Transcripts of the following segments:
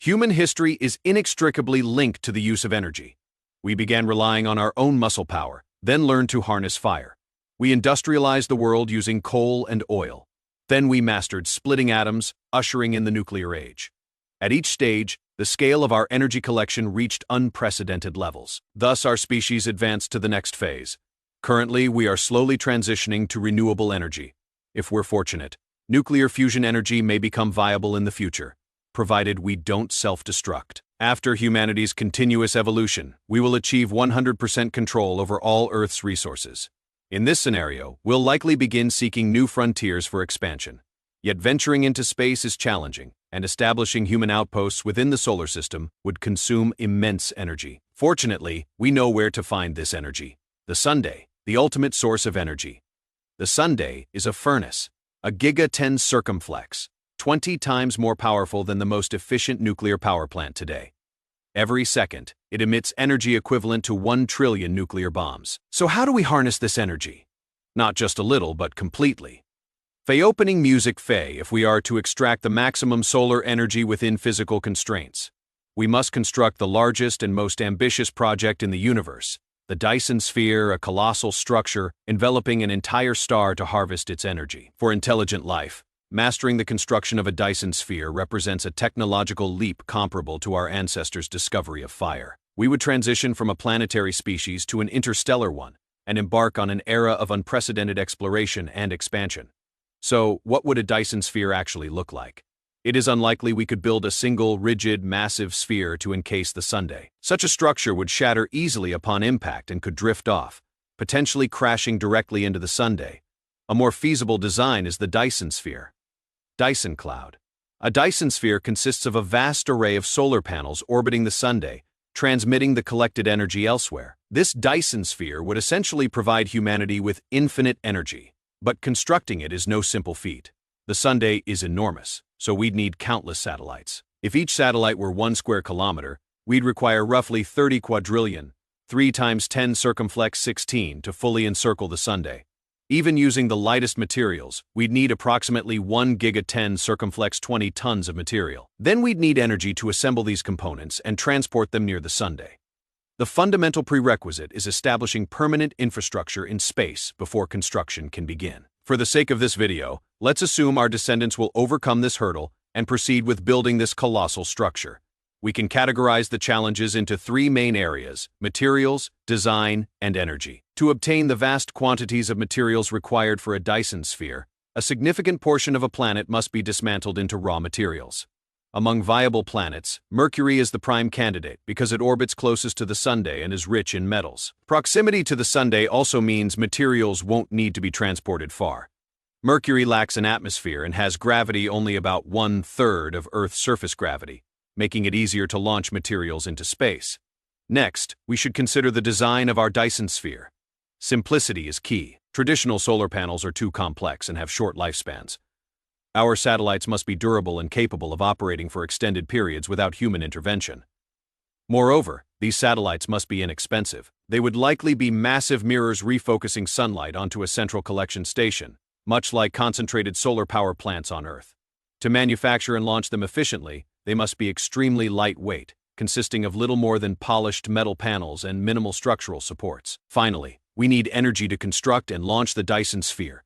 Human history is inextricably linked to the use of energy. We began relying on our own muscle power, then learned to harness fire. We industrialized the world using coal and oil. Then we mastered splitting atoms, ushering in the nuclear age. At each stage, the scale of our energy collection reached unprecedented levels. Thus, our species advanced to the next phase. Currently, we are slowly transitioning to renewable energy. If we're fortunate, nuclear fusion energy may become viable in the future, provided we don't self-destruct. After humanity's continuous evolution, we will achieve 100% control over all Earth's resources. In this scenario, we'll likely begin seeking new frontiers for expansion. Yet venturing into space is challenging, and establishing human outposts within the solar system would consume immense energy. Fortunately, we know where to find this energy. The Sunday, the ultimate source of energy. The Sunday is a furnace, a Giga-10 circumflex, 20 times more powerful than the most efficient nuclear power plant today. Every second, it emits energy equivalent to 1 trillion nuclear bombs. So how do we harness this energy? Not just a little, but completely. Opening music if we are to extract the maximum solar energy within physical constraints. We must construct the largest and most ambitious project in the universe, the Dyson Sphere, a colossal structure enveloping an entire star to harvest its energy. For intelligent life, mastering the construction of a Dyson Sphere represents a technological leap comparable to our ancestors' discovery of fire. We would transition from a planetary species to an interstellar one and embark on an era of unprecedented exploration and expansion. So, what would a Dyson Sphere actually look like? It is unlikely we could build a single, rigid, massive sphere to encase the Sunday. Such a structure would shatter easily upon impact and could drift off, potentially crashing directly into the Sunday. A more feasible design is the Dyson Sphere. Dyson Cloud. A Dyson Sphere consists of a vast array of solar panels orbiting the Sunday, transmitting the collected energy elsewhere. This Dyson Sphere would essentially provide humanity with infinite energy. But constructing it is no simple feat. The Sunday is enormous, so we'd need countless satellites. If each satellite were 1 square kilometer, we'd require roughly 30 quadrillion, 3 times 10 circumflex 16 to fully encircle the Sunday. Even using the lightest materials, we'd need approximately 1 Giga-10 circumflex 20 tons of material. Then we'd need energy to assemble these components and transport them near the Sunday. The fundamental prerequisite is establishing permanent infrastructure in space before construction can begin. For the sake of this video, let's assume our descendants will overcome this hurdle and proceed with building this colossal structure. We can categorize the challenges into 3 main areas: materials, design, and energy. To obtain the vast quantities of materials required for a Dyson Sphere, a significant portion of a planet must be dismantled into raw materials. Among viable planets, Mercury is the prime candidate because it orbits closest to the Sunday and is rich in metals. Proximity to the Sunday also means materials won't need to be transported far. Mercury lacks an atmosphere and has gravity only about 1/3 of Earth's surface gravity, making it easier to launch materials into space. Next, we should consider the design of our Dyson Sphere. Simplicity is key. Traditional solar panels are too complex and have short lifespans. Our satellites must be durable and capable of operating for extended periods without human intervention. Moreover, these satellites must be inexpensive. They would likely be massive mirrors refocusing sunlight onto a central collection station, much like concentrated solar power plants on Earth. To manufacture and launch them efficiently, they must be extremely lightweight, consisting of little more than polished metal panels and minimal structural supports. Finally, we need energy to construct and launch the Dyson Sphere.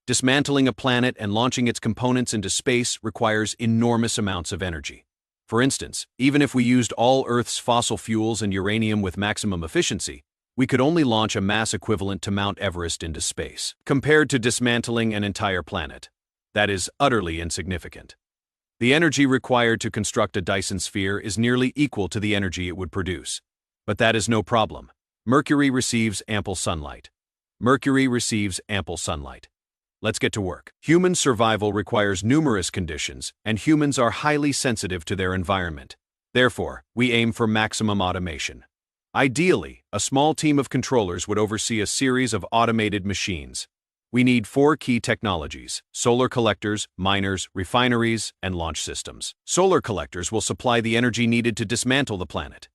Dismantling a planet and launching its components into space requires enormous amounts of energy. For instance, even if we used all Earth's fossil fuels and uranium with maximum efficiency, we could only launch a mass equivalent to Mount Everest into space. Compared to dismantling an entire planet, that is utterly insignificant. The energy required to construct a Dyson Sphere is nearly equal to the energy it would produce. But that is no problem. Mercury receives ample sunlight. Mercury receives ample sunlight. Let's get to work. Human survival requires numerous conditions, and humans are highly sensitive to their environment. Therefore, we aim for maximum automation. Ideally, a small team of controllers would oversee a series of automated machines. We need 4 key technologies: solar collectors, miners, refineries, and launch systems. Solar collectors will supply the energy needed to dismantle the planet.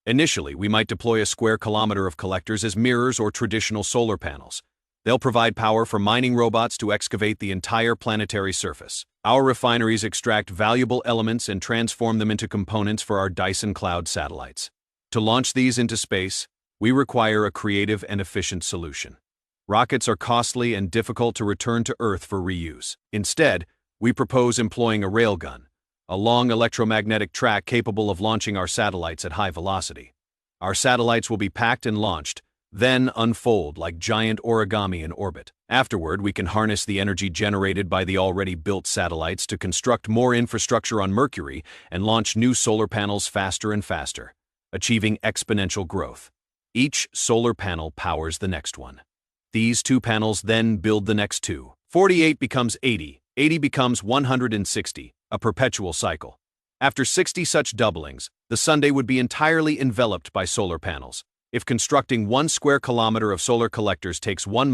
Initially, we might deploy a square kilometer of collectors as mirrors or traditional solar panels. They'll provide power for mining robots to excavate the entire planetary surface. Our refineries extract valuable elements and transform them into components for our Dyson Cloud satellites. To launch these into space, we require a creative and efficient solution. Rockets are costly and difficult to return to Earth for reuse. Instead, we propose employing a railgun, a long electromagnetic track capable of launching our satellites at high velocity. Our satellites will be packed and launched, then unfold like giant origami in orbit. Afterward, we can harness the energy generated by the already built satellites to construct more infrastructure on Mercury and launch new solar panels faster and faster, achieving exponential growth. Each solar panel powers the next one. These 2 panels then build the next 2. 48 becomes 80, 80 becomes 160, a perpetual cycle. After 60 such doublings, the Sunday would be entirely enveloped by solar panels. If constructing 1 square kilometer of solar collectors takes 1